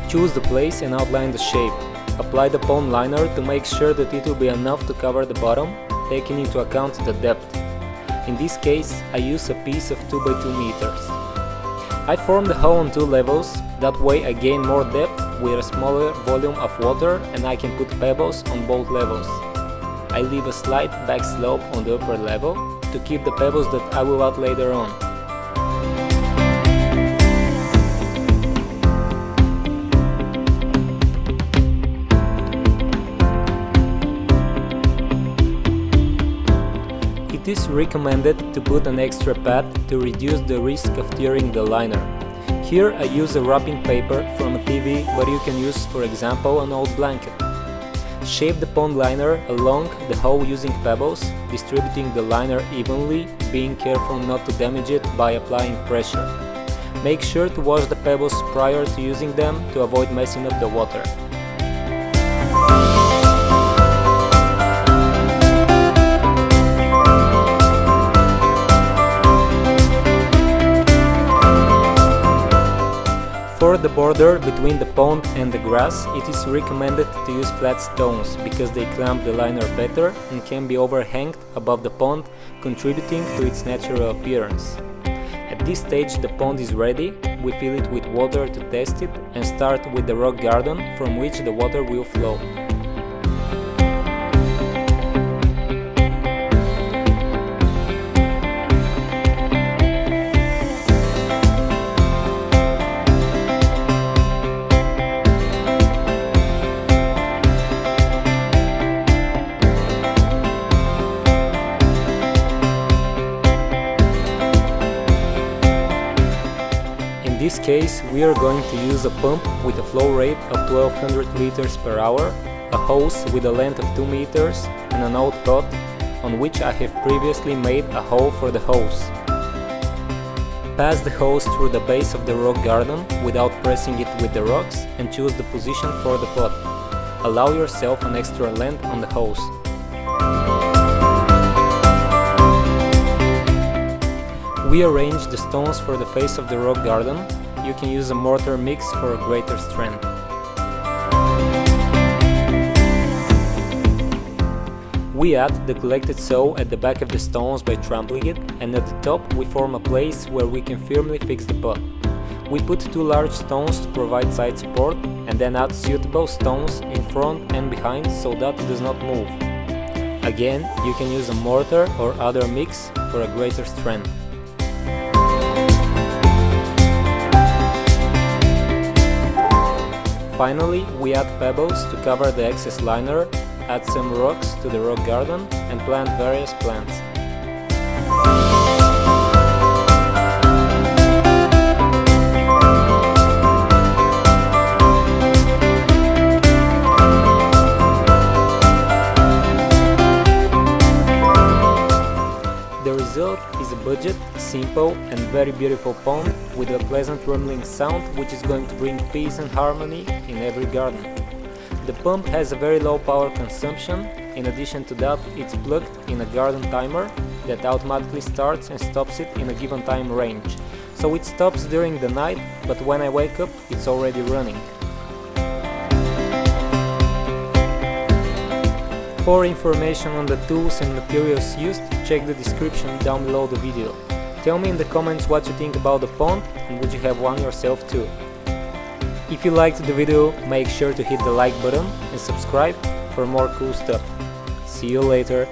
Choose the place and outline the shape. Apply the pond liner to make sure that it will be enough to cover the bottom, taking into account the depth. In this case, I use a piece of 2 by 2 meters. I form the hole on 2 levels, that way I gain more depth with a smaller volume of water and I can put pebbles on both levels. I leave a slight back slope on the upper level to keep the pebbles that I will add later on. It is recommended to put an extra pad to reduce the risk of tearing the liner. Here I use a wrapping paper from a TV, but you can use, for example, an old blanket. Shape the pond liner along the hole using pebbles, distributing the liner evenly, being careful not to damage it by applying pressure. Make sure to wash the pebbles prior to using them to avoid messing up the water. For the border between the pond and the grass, it is recommended to use flat stones because they clamp the liner better and can be overhanged above the pond, contributing to its natural appearance. At this stage the pond is ready, we fill it with water to test it and start with the rock garden from which the water will flow. In this case, we are going to use a pump with a flow rate of 1200 liters per hour, a hose with a length of 2 meters and an output on which I have previously made a hole for the hose. Pass the hose through the base of the rock garden without pressing it with the rocks and choose the position for the pot. Allow yourself an extra length on the hose. We arrange the stones for the face of the rock garden. You can use a mortar mix for a greater strength. We add the collected soil at the back of the stones by trampling it, and at the top we form a place where we can firmly fix the pot. We put 2 large stones to provide side support and then add suitable stones in front and behind so that it does not move. Again, you can use a mortar or other mix for a greater strength. Finally, we add pebbles to cover the excess liner, add some rocks to the rock garden and plant various plants. The result is a budget, simple and very beautiful pond with a pleasant rumbling sound which is going to bring peace and harmony in every garden. The pump has a very low power consumption. In addition to that, it's plugged in a garden timer that automatically starts and stops it in a given time range. So it stops during the night, but when I wake up it's already running. For information on the tools and materials used, check the description down below the video. Tell me in the comments what you think about the pond and would you have one yourself too. If you liked the video, make sure to hit the like button and subscribe for more cool stuff. See you later.